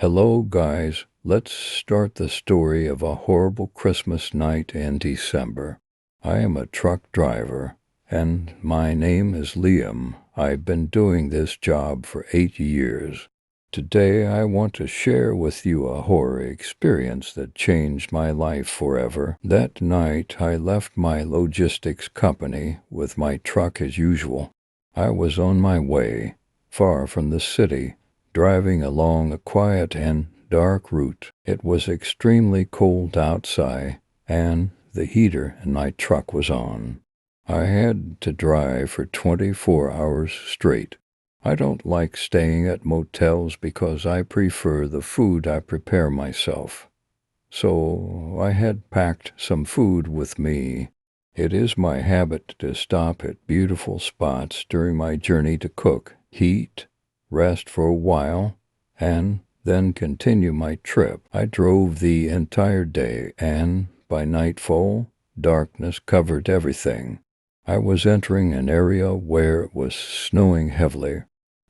Hello, guys. Let's start the story of a horrible Christmas night in December. I am a truck driver, and my name is Liam. I've been doing this job for 8 years. Today, I want to share with you a horror experience that changed my life forever. That night, I left my logistics company with my truck as usual. I was on my way, far from the city, driving along a quiet and dark route. It was extremely cold outside, and the heater in my truck was on. I had to drive for 24 hours straight. I don't like staying at motels because I prefer the food I prepare myself. So I had packed some food with me. It is my habit to stop at beautiful spots during my journey to cook, eat, rest for a while, and then continue my trip. I drove the entire day, and by nightfall, darkness covered everything. I was entering an area where it was snowing heavily.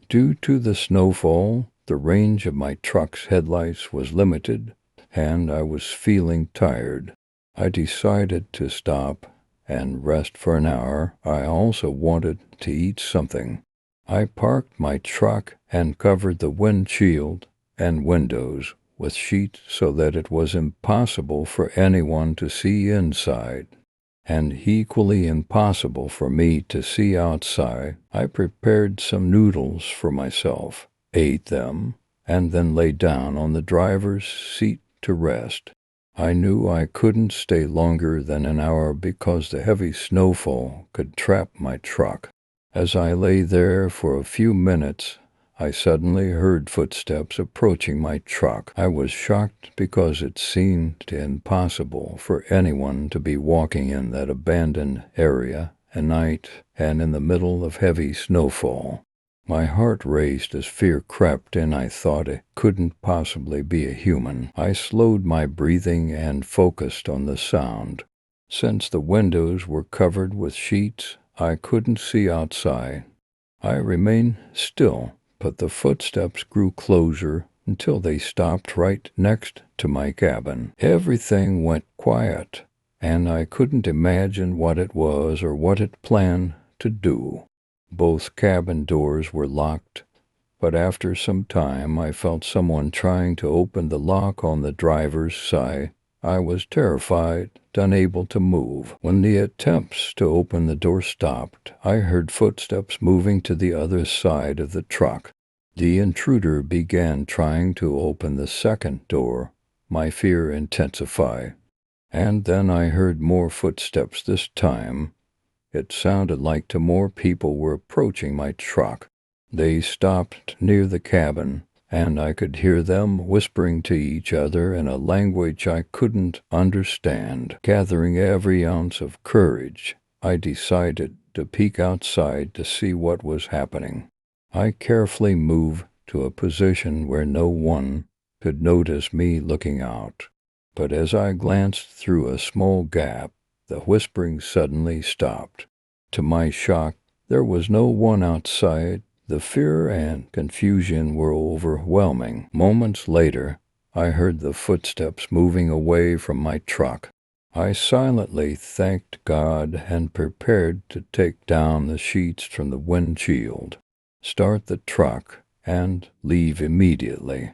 Due to the snowfall, the range of my truck's headlights was limited, and I was feeling tired. I decided to stop and rest for an hour. I also wanted to eat something. I parked my truck and covered the windshield and windows with sheets so that it was impossible for anyone to see inside, and equally impossible for me to see outside. I prepared some noodles for myself, ate them, and then lay down on the driver's seat to rest. I knew I couldn't stay longer than an hour because the heavy snowfall could trap my truck. As I lay there for a few minutes, I suddenly heard footsteps approaching my truck. I was shocked because it seemed impossible for anyone to be walking in that abandoned area at night and in the middle of heavy snowfall. My heart raced as fear crept in. I thought it couldn't possibly be a human. I slowed my breathing and focused on the sound. Since the windows were covered with sheets, I couldn't see outside. I remained still, but the footsteps grew closer until they stopped right next to my cabin. Everything went quiet, and I couldn't imagine what it was or what it planned to do. Both cabin doors were locked, but after some time I felt someone trying to open the lock on the driver's side. I was terrified, unable to move. When the attempts to open the door stopped, I heard footsteps moving to the other side of the truck. The intruder began trying to open the second door. My fear intensified. And then I heard more footsteps this time. It sounded like more people were approaching my truck. They stopped near the cabin, and I could hear them whispering to each other in a language I couldn't understand. Gathering every ounce of courage, I decided to peek outside to see what was happening. I carefully moved to a position where no one could notice me looking out. But as I glanced through a small gap, the whispering suddenly stopped. To my shock, there was no one outside. The fear and confusion were overwhelming. Moments later, I heard the footsteps moving away from my truck. I silently thanked God and prepared to take down the sheets from the windshield, start the truck, and leave immediately.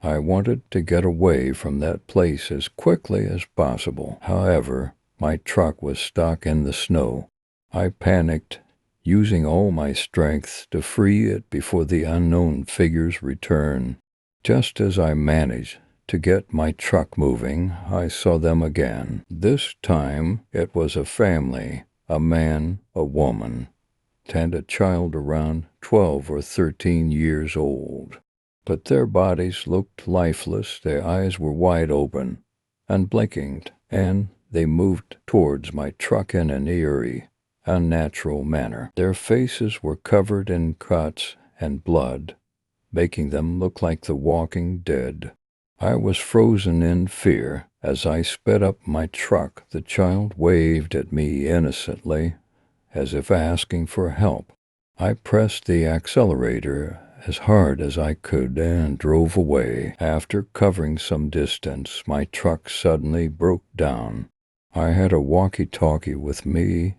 I wanted to get away from that place as quickly as possible. However, my truck was stuck in the snow. I panicked, using all my strength to free it before the unknown figures returned. Just as I managed to get my truck moving, I saw them again. This time it was a family, a man, a woman, and a child around 12 or 13 years old. But their bodies looked lifeless. Their eyes were wide open, unblinking, and they moved towards my truck in an eerie, unnatural manner. Their faces were covered in cuts and blood, making them look like the walking dead. I was frozen in fear. As I sped up my truck, the child waved at me innocently, as if asking for help. I pressed the accelerator as hard as I could and drove away. After covering some distance, my truck suddenly broke down. I had a walkie-talkie with me,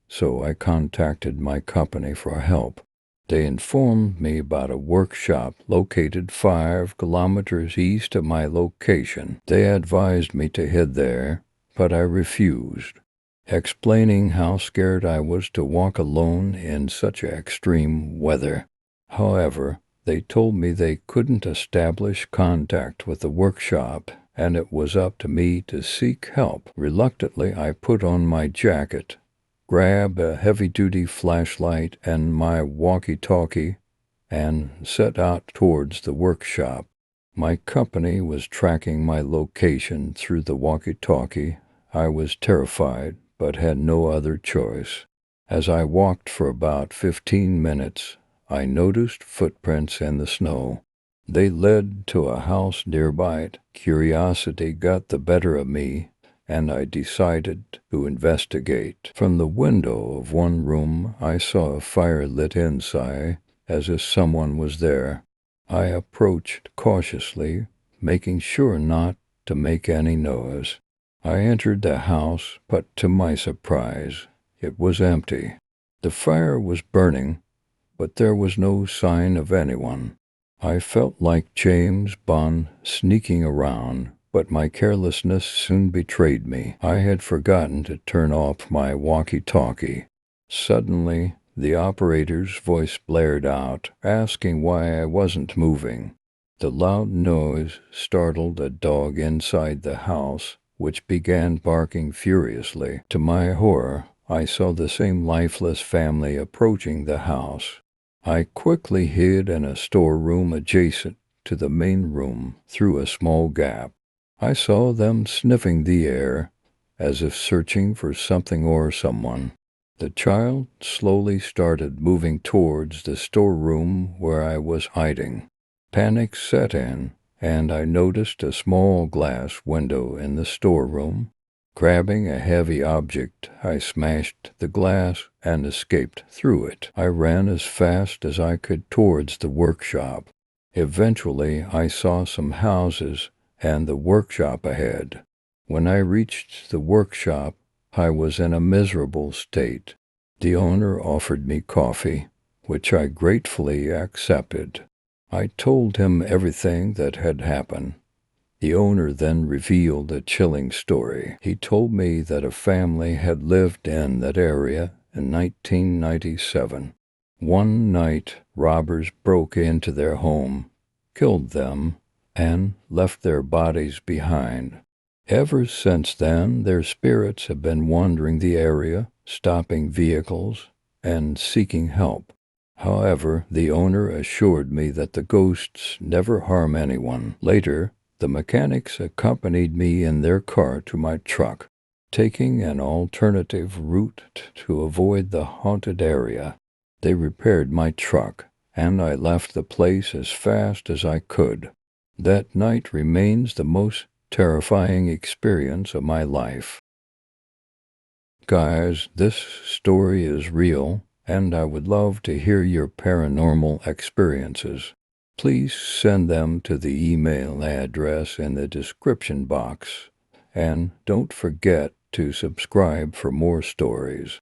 so I contacted my company for help. They informed me about a workshop located 5 kilometers east of my location. They advised me to head there, but I refused, explaining how scared I was to walk alone in such extreme weather. However, they told me they couldn't establish contact with the workshop, and it was up to me to seek help. Reluctantly, I put on my jacket, grabbed a heavy-duty flashlight and my walkie-talkie, and set out towards the workshop. My company was tracking my location through the walkie-talkie. I was terrified, but had no other choice. As I walked for about 15 minutes, I noticed footprints in the snow. They led to a house nearby. Curiosity got the better of me, and I decided to investigate. From the window of one room, I saw a fire lit inside, as if someone was there. I approached cautiously, making sure not to make any noise. I entered the house, but to my surprise, it was empty. The fire was burning, but there was no sign of anyone. I felt like James Bond sneaking around, but my carelessness soon betrayed me. I had forgotten to turn off my walkie-talkie. Suddenly, the operator's voice blared out, asking why I wasn't moving. The loud noise startled a dog inside the house, which began barking furiously. To my horror, I saw the same lifeless family approaching the house. I quickly hid in a storeroom adjacent to the main room through a small gap. I saw them sniffing the air, as if searching for something or someone. The child slowly started moving towards the storeroom where I was hiding. Panic set in, and I noticed a small glass window in the storeroom. Grabbing a heavy object, I smashed the glass and escaped through it. I ran as fast as I could towards the workshop. Eventually, I saw some houses and the workshop ahead. When I reached the workshop, I was in a miserable state. The owner offered me coffee, which I gratefully accepted. I told him everything that had happened. The owner then revealed a chilling story. He told me that a family had lived in that area in 1997. One night, robbers broke into their home, killed them, and left their bodies behind. Ever since then, their spirits have been wandering the area, stopping vehicles, and seeking help. However, the owner assured me that the ghosts never harm anyone. Later, the mechanics accompanied me in their car to my truck, taking an alternative route to avoid the haunted area. They repaired my truck, and I left the place as fast as I could. That night remains the most terrifying experience of my life. Guys, this story is real, and I would love to hear your paranormal experiences. Please send them to the email address in the description box, and don't forget to subscribe for more stories.